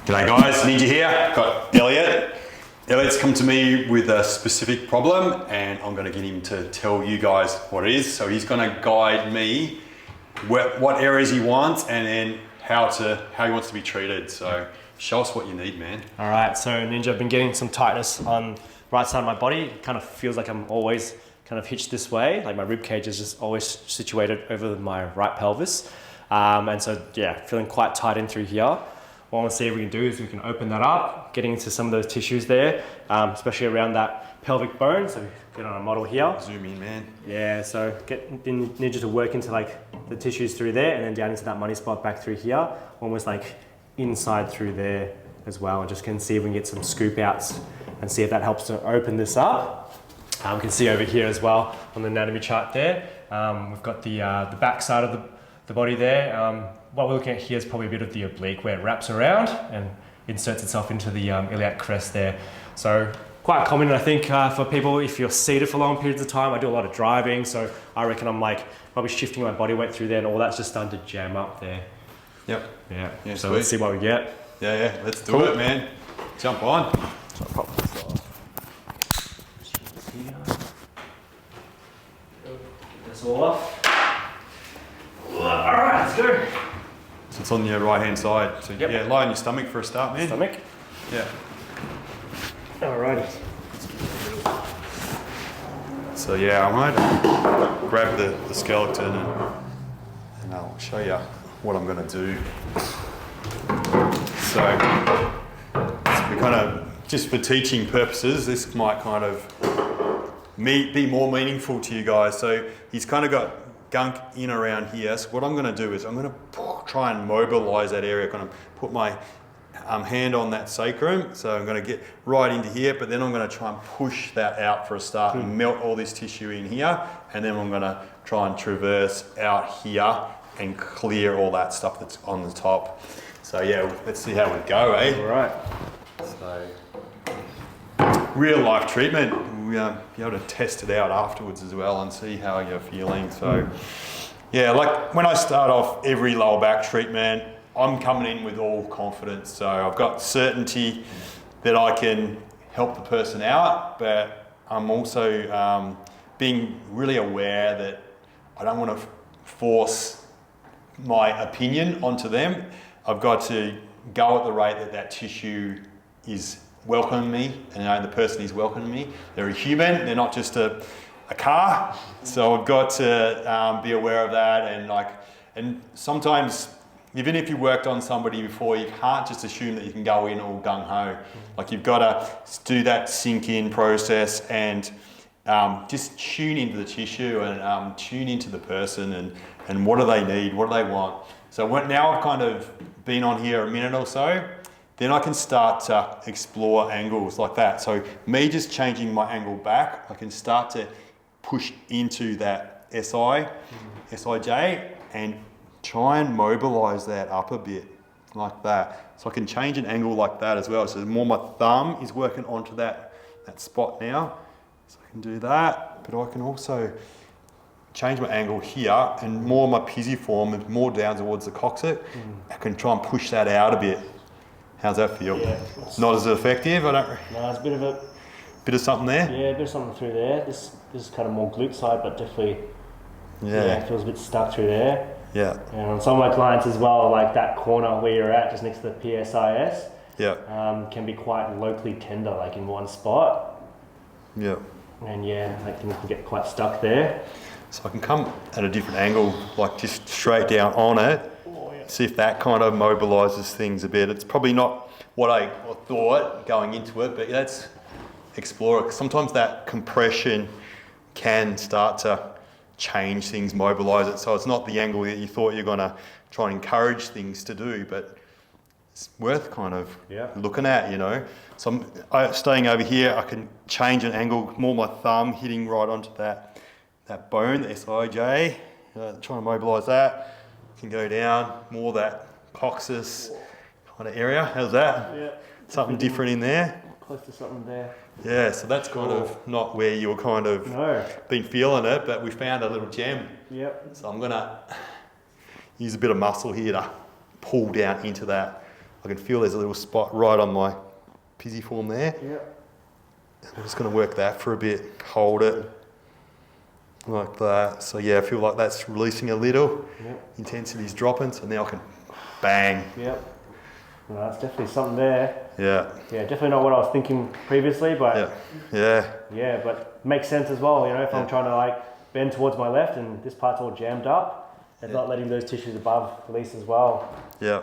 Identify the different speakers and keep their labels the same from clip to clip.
Speaker 1: G'day guys, Ninja here. Got Elliot. Elliot's come to me with a specific problem and I'm going to get him to tell you guys what it is. So he's going to guide me what areas he wants and then how he wants to be treated. So show us what you need, man.
Speaker 2: All right, so Ninja, I've been getting some tightness on the right side of my body. It kind of feels like I'm always kind of hitched this way. Like my rib cage is just always situated over my right pelvis. And so yeah, feeling quite tight in through here. What I want to see if we can do is we can open that up, getting into some of those tissues there, especially around that pelvic bone. So get on a model here.
Speaker 1: Zoom in, man.
Speaker 2: Yeah, so get the Ninja to work into like the tissues through there and then down into that money spot back through here, almost like inside through there as well. And just can see if we can get some scoop outs and see if that helps to open this up. We can see over here as well on the anatomy chart there. We've got the back side of the body there. What we're looking at here is probably a bit of the oblique where it wraps around and inserts itself into the iliac crest there. So quite common, I think, for people if you're seated for long periods of time. I do a lot of driving, so I reckon I'm like probably shifting my body weight through there and all that's just starting to jam up there.
Speaker 1: Yep.
Speaker 2: Yeah, so
Speaker 1: sweet.
Speaker 2: let's see what we get.
Speaker 1: Yeah, let's do it, man. Jump on.
Speaker 2: So I'll pop this off. Get this all off. All right, let's go.
Speaker 1: So it's on your right hand side. So
Speaker 2: yep.
Speaker 1: Yeah, lie on your stomach for a start, man.
Speaker 2: Stomach?
Speaker 1: Yeah.
Speaker 2: Alrighty.
Speaker 1: So yeah, I might grab the skeleton and I'll show you what I'm going to do. So we kind of, just for teaching purposes, this might kind of be more meaningful to you guys. So he's kind of got gunk in around here. So what I'm going to do is I'm going to try and mobilize that area, kind of put my hand on that sacrum. So I'm going to get right into here, but then I'm going to try and push that out for a start and melt all this tissue in here. And then I'm going to try and traverse out here and clear all that stuff that's on the top. So yeah, let's see how we go, eh?
Speaker 2: All right.
Speaker 1: So real life treatment. We'll be able to test it out afterwards as well and see how you're feeling. So yeah, like when I start off every lower back treatment, I'm coming in with all confidence. So I've got certainty that I can help the person out, but I'm also being really aware that I don't want to force my opinion onto them. I've got to go at the rate that tissue is welcoming me, and the person is welcoming me. They're a human, they're not just a car. So I've got to be aware of that, and sometimes even if you worked on somebody before, you can't just assume that you can go in all gung-ho. Like you've got to do that sink-in process and just tune into the tissue and tune into the person and what do they need, what do they want. So now I've kind of been on here a minute or so, then I can start to explore angles like that. So me just changing my angle back, I can start to push into that SIJ and try and mobilize that up a bit like that. So I can change an angle like that as well. So more my thumb is working onto that spot now. So I can do that, but I can also change my angle here and more my pisiform and more down towards the coccyx. I can try and push that out a bit. How's that feel? Yeah, not as effective, I don't.
Speaker 2: No, it's a
Speaker 1: bit of something there.
Speaker 2: Yeah, a bit of something through there. This is kind of more glute side, but definitely. Yeah, it feels a bit stuck through there.
Speaker 1: Yeah.
Speaker 2: And on some of my clients as well, like that corner where you're at, just next to the PSIS.
Speaker 1: Yeah.
Speaker 2: Can be quite locally tender, like in one spot.
Speaker 1: Yeah.
Speaker 2: And yeah, like things can get quite stuck there.
Speaker 1: So I can come at a different angle, like just straight down on it. See if that kind of mobilizes things a bit. It's probably not what I thought going into it, but let's explore it. Sometimes that compression can start to change things, mobilize it. So it's not the angle that you thought you're gonna try and encourage things to do, but it's worth kind of looking at, So I'm staying over here, I can change an angle, more my thumb hitting right onto that bone, the SIJ, try and mobilize that. Can go down, more that coccyx kind of area. How's that?
Speaker 2: Yeah.
Speaker 1: Something different in there?
Speaker 2: Close to something there.
Speaker 1: Yeah, so that's kind of not where you were kind of been feeling it, but we found a little gem.
Speaker 2: Yep.
Speaker 1: So I'm gonna use a bit of muscle here to pull down into that I can feel there's a little spot right on my pisiform there.
Speaker 2: Yep.
Speaker 1: I'm just going to work that for a bit, hold it like that. So yeah, I feel like that's releasing a little.
Speaker 2: Yep.
Speaker 1: Intensity's dropping, so now I can bang.
Speaker 2: Yep. Well, that's definitely something there.
Speaker 1: Yeah.
Speaker 2: Yeah, definitely not what I was thinking previously, but
Speaker 1: yeah,
Speaker 2: but makes sense as well. You know, if I'm trying to like bend towards my left and this part's all jammed up, and not letting those tissues above release as well.
Speaker 1: Yeah.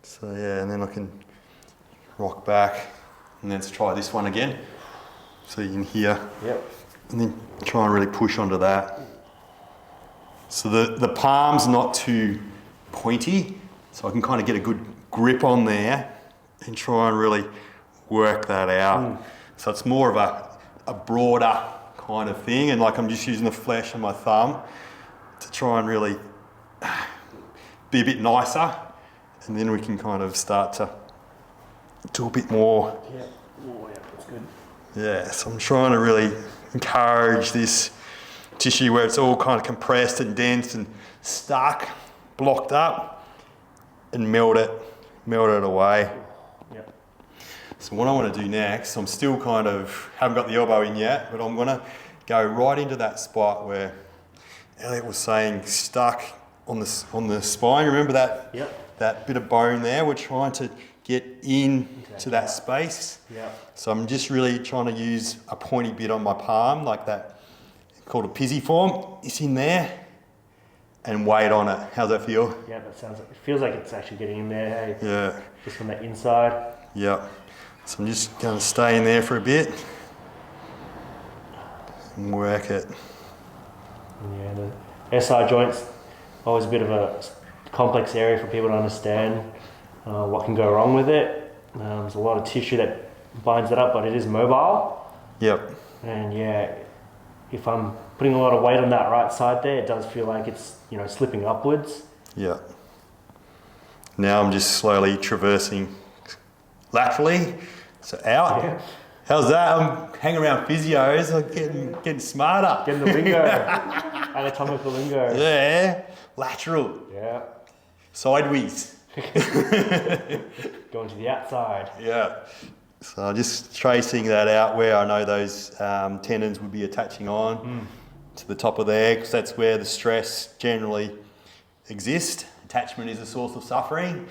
Speaker 1: So yeah, and then I can rock back, and then let's try this one again. So you can hear.
Speaker 2: Yep.
Speaker 1: And then try and really push onto that. So the palm's not too pointy, so I can kind of get a good grip on there and try and really work that out. So it's more of a broader kind of thing, and like I'm just using the flesh of my thumb to try and really be a bit nicer, and then we can kind of start to do a bit more.
Speaker 2: Yeah. Oh, yeah, that's good.
Speaker 1: Yeah, so I'm trying to really encourage this tissue where it's all kind of compressed and dense and stuck, blocked up, and melt it away.
Speaker 2: Yep.
Speaker 1: So what I want to do next, I'm still kind of, haven't got the elbow in yet, but I'm going to go right into that spot where Elliot was saying stuck on the spine. Remember that?
Speaker 2: Yep.
Speaker 1: That bit of bone there? We're trying to get in to that space.
Speaker 2: Yeah.
Speaker 1: So I'm just really trying to use a pointy bit on my palm, like that, called a pisiform. It's in there, and weight on it. How's that feel?
Speaker 2: Yeah, that sounds. It feels like it's actually getting in there. Hey?
Speaker 1: Yeah.
Speaker 2: Just from the inside.
Speaker 1: Yeah. So I'm just going to stay in there for a bit and work it.
Speaker 2: Yeah, the SI joints always a bit of a complex area for people to understand what can go wrong with it. There's a lot of tissue that binds it up, but it is mobile.
Speaker 1: Yep.
Speaker 2: And yeah, if I'm putting a lot of weight on that right side there, it does feel like it's, you know, slipping upwards.
Speaker 1: Yeah. Now I'm just slowly traversing laterally, so out.
Speaker 2: Yeah.
Speaker 1: How's that? I'm hanging around physios, I'm getting smarter.
Speaker 2: Getting the lingo, anatomical lingo.
Speaker 1: Yeah, lateral,
Speaker 2: Yeah.
Speaker 1: sideways.
Speaker 2: Going to the outside.
Speaker 1: Yeah. So just tracing that out where I know those tendons would be attaching on to the top of there, because that's where the stress generally exists. Attachment is a source of suffering.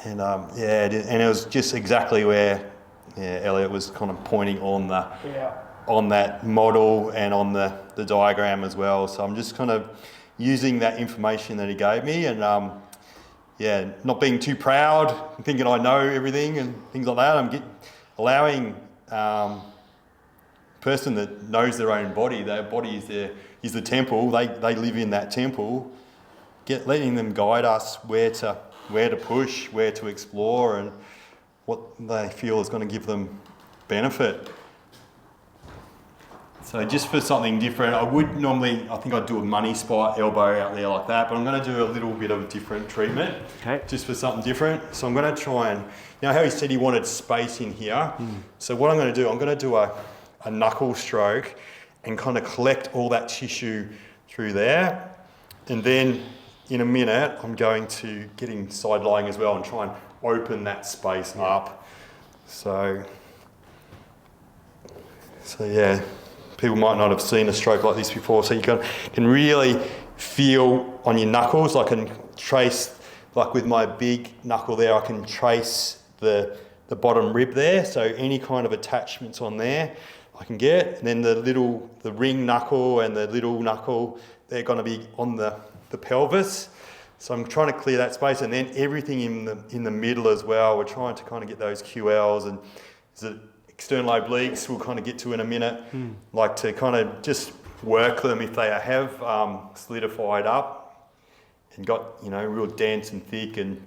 Speaker 1: And and it was just exactly where Elliot was kind of pointing on on that model and on the diagram as well. So I'm just kind of using that information that he gave me, and not being too proud and thinking I know everything and things like that. I'm allowing person that knows their own body. Their body is the temple. They live in that temple. Letting them guide us where to push, where to explore, and what they feel is going to give them benefit. So just for something different, I think I'd do a money spot, elbow out there like that, but I'm going to do a little bit of a different treatment, just for something different. So I'm going to try and, you know how he said he wanted space in here? So what I'm going to do a knuckle stroke and kind of collect all that tissue through there. And then in a minute, I'm going to get him side lying as well and try and open that space up. So yeah. People might not have seen a stroke like this before, so you can really feel on your knuckles. I can trace, like with my big knuckle there, I can trace the bottom rib there, so any kind of attachments on there I can get. And then the ring knuckle and the little knuckle, they're going to be on the pelvis. So I'm trying to clear that space, and then everything in the middle as well. We're trying to kind of get those QLs and external obliques we'll kind of get to in a minute, like to kind of just work them if they have solidified up and got, you know, real dense and thick and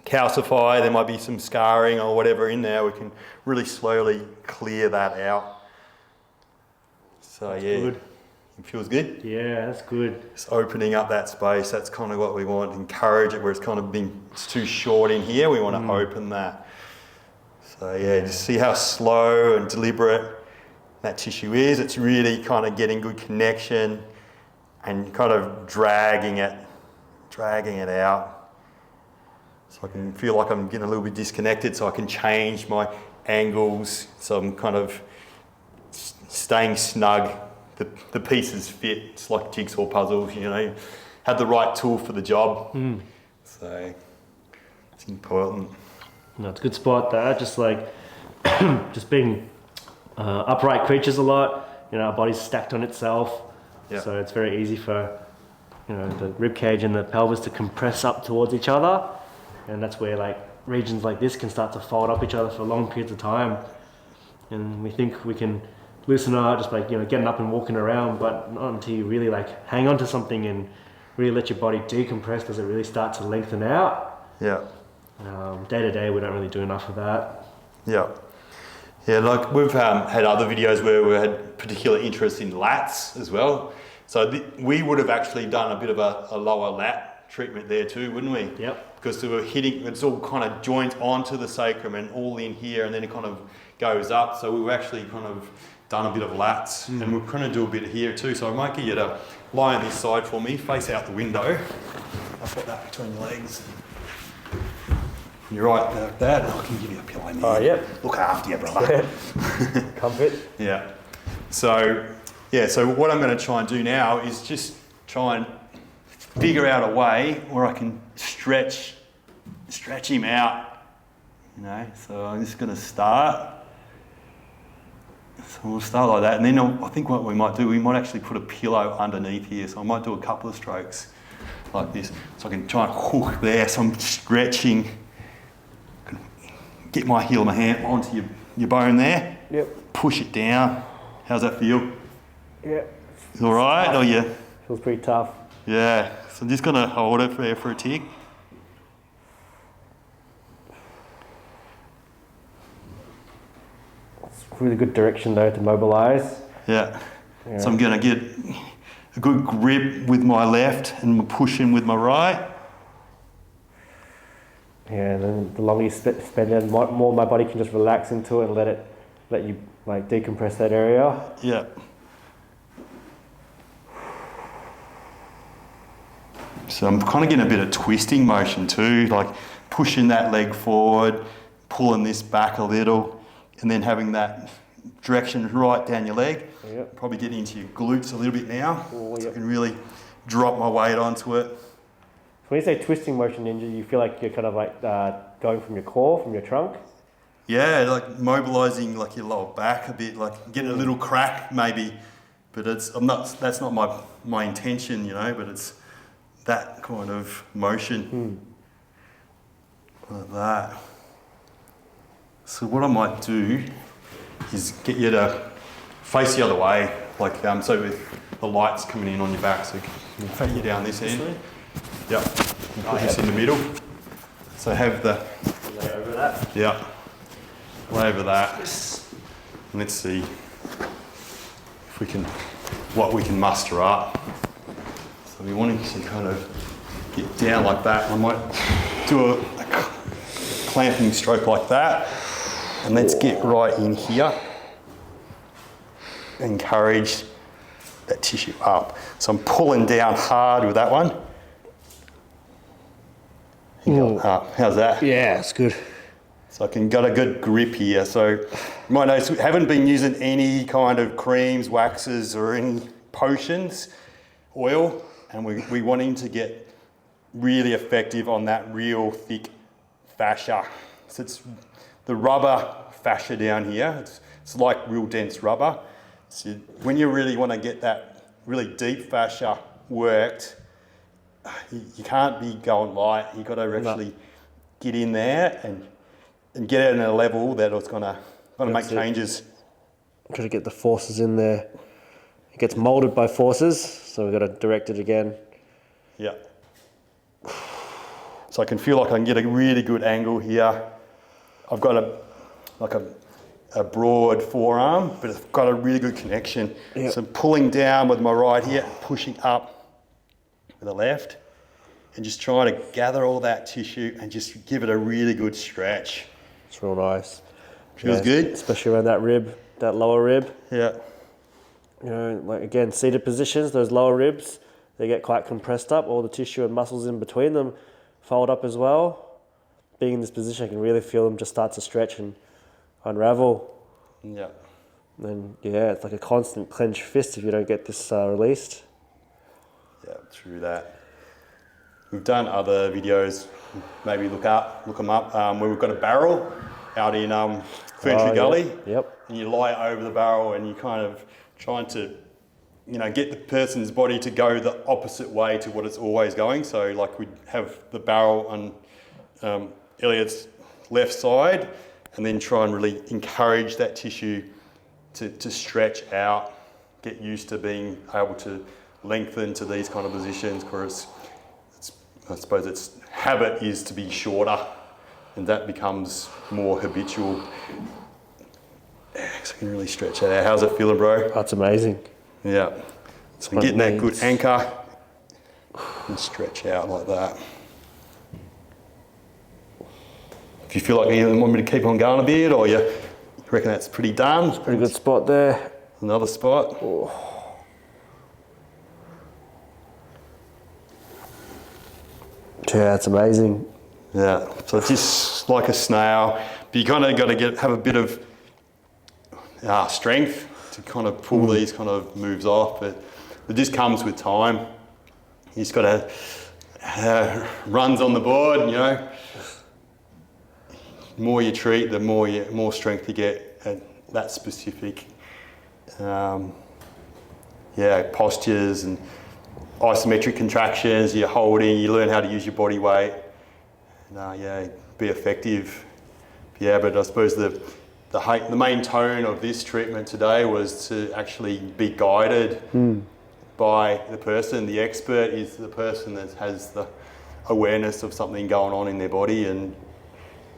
Speaker 1: calcify. There might be some scarring or whatever in there. We can really slowly clear that out. So that's good. It feels good.
Speaker 2: Yeah, that's good.
Speaker 1: Just opening up that space. That's kind of what we want. Encourage it where it's too short in here. We want to open that. So just see how slow and deliberate that tissue is. It's really kind of getting good connection and kind of dragging it out. So I can feel like I'm getting a little bit disconnected, so I can change my angles, so I'm kind of staying snug. The pieces fit. It's like jigsaw puzzles, you know. Have the right tool for the job. So it's important.
Speaker 2: No, it's a good spot there. Just like, just being upright creatures a lot. You know, our body's stacked on itself.
Speaker 1: Yep.
Speaker 2: So it's very easy for, you know, the rib cage and the pelvis to compress up towards each other. And that's where like regions like this can start to fold up each other for long periods of time. And we think we can loosen up just like, you know, getting up and walking around, but not until you really like hang on to something and really let your body decompress does it really start to lengthen out.
Speaker 1: Yeah.
Speaker 2: Day to day, we don't really do enough of that.
Speaker 1: Yeah. Yeah, like we've had other videos where we had particular interest in lats as well. So we would have actually done a bit of a lower lat treatment there too, wouldn't we?
Speaker 2: Yep.
Speaker 1: Because we were hitting, it's all kind of joint onto the sacrum and all in here, and then it kind of goes up. So we've actually kind of done a bit of lats, and we're going to do a bit here too. So I might get you to lie on this side for me, face out the window. I'll put that between your legs. You're right like that. I can give you a pillow in there.
Speaker 2: Oh, yep.
Speaker 1: Look after you, brother.
Speaker 2: Comfort.
Speaker 1: Yeah. So what I'm going to try and do now is just try and figure out a way where I can stretch him out. You know, so I'm just going to start. So we'll start like that, and then I think what we might do, we might actually put a pillow underneath here. So I might do a couple of strokes like this, so I can try and hook there. So I'm stretching. Get my heel of my hand onto your bone there.
Speaker 2: Yep.
Speaker 1: Push it down. How's that feel?
Speaker 2: Yeah.
Speaker 1: All right? Oh yeah.
Speaker 2: Feels pretty tough.
Speaker 1: Yeah. So I'm just gonna hold it there for a tick.
Speaker 2: It's really good direction though to mobilize.
Speaker 1: Yeah. So I'm gonna get a good grip with my left and push in with my right.
Speaker 2: Yeah, and then the longer you spend it, the more my body can just relax into it and let you like decompress that area.
Speaker 1: Yeah. So I'm kind of getting a bit of twisting motion too, like pushing that leg forward, pulling this back a little, and then having that direction right down your leg.
Speaker 2: Yep.
Speaker 1: Probably getting into your glutes a little bit now,
Speaker 2: Oh,
Speaker 1: so
Speaker 2: yep.
Speaker 1: I can really drop my weight onto it.
Speaker 2: When you say twisting motion, Ninja, you feel like you're kind of like going from your core, from your trunk?
Speaker 1: Yeah, like mobilising like your lower back a bit, like getting a little crack maybe, but that's not my intention, you know, but it's that kind of motion. Like that. So what I might do is get you to face the other way, like so with the lights coming in on your back, so you can take you down this end. Yep. And put this in the middle. So have the
Speaker 2: Lay over that.
Speaker 1: yeah. Lay over that. And let's see if what we can muster up. So we want to kind of get down like that. I might do a clamping stroke like that. And let's get right in here. Encourage that tissue up. So I'm pulling down hard with that one. Up. How's that?
Speaker 2: Yeah, it's good.
Speaker 1: So I can get a good grip here. So you might notice we haven't been using any kind of creams, waxes, or any potions, oil, and we wanting to get really effective on that real thick fascia. So it's the rubber fascia down here. It's like real dense rubber. So when you really want to get that really deep fascia worked, you can't be going light. You've got to actually get in there and get it at a level that it's gonna make changes.
Speaker 2: Got to get the forces in there. It gets molded by forces, so we've got to direct it again.
Speaker 1: Yeah. So I can feel like I can get a really good angle here. I've got a broad forearm, but it's got a really good connection.
Speaker 2: Yep.
Speaker 1: So I'm pulling down with my right here, pushing up with the left, and just trying to gather all that tissue and just give it a really good stretch.
Speaker 2: It's real nice.
Speaker 1: Feels good?
Speaker 2: Especially around that rib, that lower rib.
Speaker 1: Yeah.
Speaker 2: You know, like again, seated positions, those lower ribs, they get quite compressed up. All the tissue and muscles in between them fold up as well.
Speaker 3: being in this position, I can really feel them just start to stretch and unravel.
Speaker 1: Yeah.
Speaker 3: And yeah, it's like a constant clenched fist if you don't get this released.
Speaker 1: Yeah, true that. We've done other videos, maybe look them up, where we've got a barrel out in Ferntree Gully.
Speaker 3: Yep.
Speaker 1: And you lie over the barrel and you kind of trying to, you know, get the person's body to go the opposite way to what it's always going. So like we'd have the barrel on Elliot's left side and then try and really encourage that tissue to stretch out, get used to being able to lengthen to these kind of positions, because I suppose its habit is to be shorter, and that becomes more habitual. Yeah, so I can really stretch that out. How's it feeling, bro?
Speaker 3: That's amazing.
Speaker 1: Yeah. So getting that good anchor and stretch out like that. If you feel like you want me to keep on going a bit, or you reckon that's pretty done? It's
Speaker 3: pretty good spot there.
Speaker 1: Another spot.
Speaker 3: Oh. Yeah, that's amazing.
Speaker 1: Yeah, so it's just like a snail, but you kind of got to have a bit of strength to kind of pull these kind of moves off, but it just comes with time. You just got to runs on the board, you know. The more you treat, the more strength you get at that specific postures and isometric contractions. You're holding, you learn how to use your body weight, and be effective. Yeah, but I suppose the main tone of this treatment today was to actually be guided by the person. The expert is the person that has the awareness of something going on in their body, and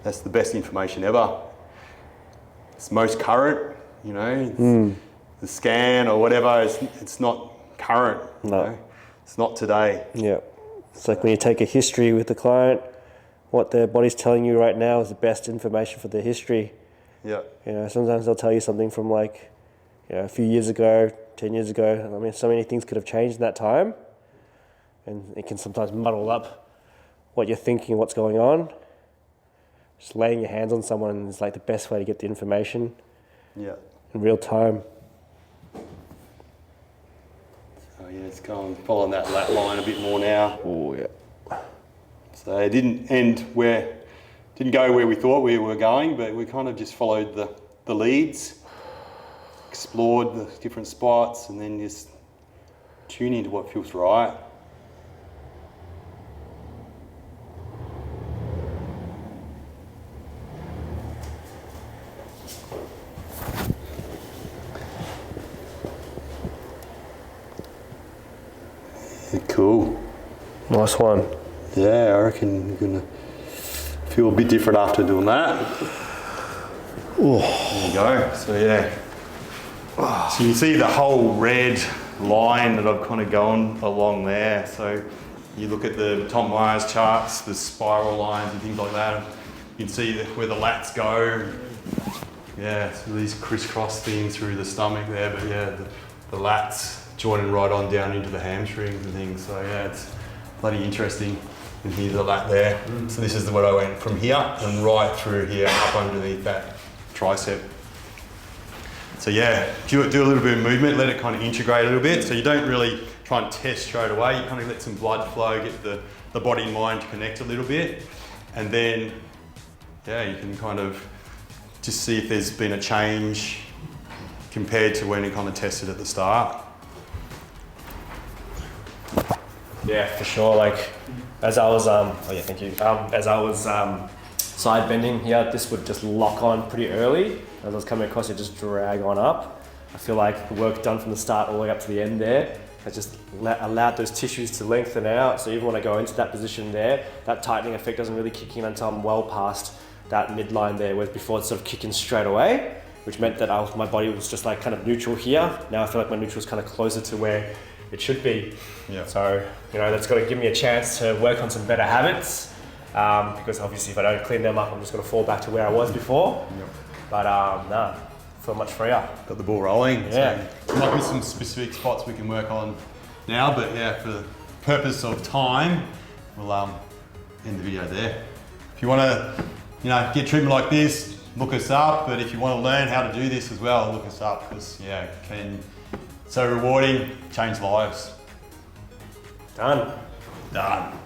Speaker 1: that's the best information ever. It's most current, you know. The scan or whatever, it's not current.
Speaker 3: No.
Speaker 1: You know? It's not today.
Speaker 3: Yeah. It's like when you take a history with the client, what their body's telling you right now is the best information for their history.
Speaker 1: Yeah.
Speaker 3: You know, sometimes they'll tell you something from like, you know, a few years ago, 10 years ago. I mean, so many things could have changed in that time, and it can sometimes muddle up what you're thinking, what's going on. Just laying your hands on someone is like the best way to get the information.
Speaker 1: Yeah.
Speaker 3: In real time.
Speaker 1: So yeah, it's going following that lat line a bit more now.
Speaker 3: Oh yeah.
Speaker 1: So it didn't go where we thought we were going, but we kind of just followed the leads, explored the different spots, and then just tune into what feels right. Cool.
Speaker 3: Nice one.
Speaker 1: Yeah, I reckon you're gonna feel a bit different after doing that.
Speaker 3: Oh.
Speaker 1: There you go. So yeah. So you can see the whole red line that I've kind of gone along there. So you look at the Tom Myers charts, the spiral lines and things like that. You can see where the lats go. Yeah, so these crisscross things through the stomach there, but yeah, the lats joining right on down into the hamstrings and things. So yeah, it's bloody interesting. And here's the lat there. So this is what I went from here and right through here, up underneath that tricep. So yeah, do a little bit of movement, let it kind of integrate a little bit. So you don't really try and test straight away. You kind of let some blood flow, get the body and mind to connect a little bit. And then, yeah, you can kind of just see if there's been a change compared to when you kind of tested at the start.
Speaker 2: Yeah, for sure. Like, as I was, thank you. As I was side bending here, this would just lock on pretty early. As I was coming across, it just drag on up. I feel like the work done from the start all the way up to the end there has just allowed those tissues to lengthen out. So even when I go into that position there, that tightening effect doesn't really kick in until I'm well past that midline there, whereas before it's sort of kicking straight away, which meant that my body was just like kind of neutral here. Now I feel like my neutral is kind of closer to where it should be. Yeah. So, you know, that's got to give me a chance to work on some better habits, because obviously if I don't clean them up, I'm just going to fall back to where I was before. Yep. But I feel much freer.
Speaker 1: Got the ball rolling.
Speaker 2: Yeah.
Speaker 1: So there might be some specific spots we can work on now, but yeah, for the purpose of time, we'll end the video there. If you want to, get treatment like this, look us up. But if you want to learn how to do this as well, look us up, because it can so rewarding, change lives.
Speaker 2: Done.
Speaker 1: Done.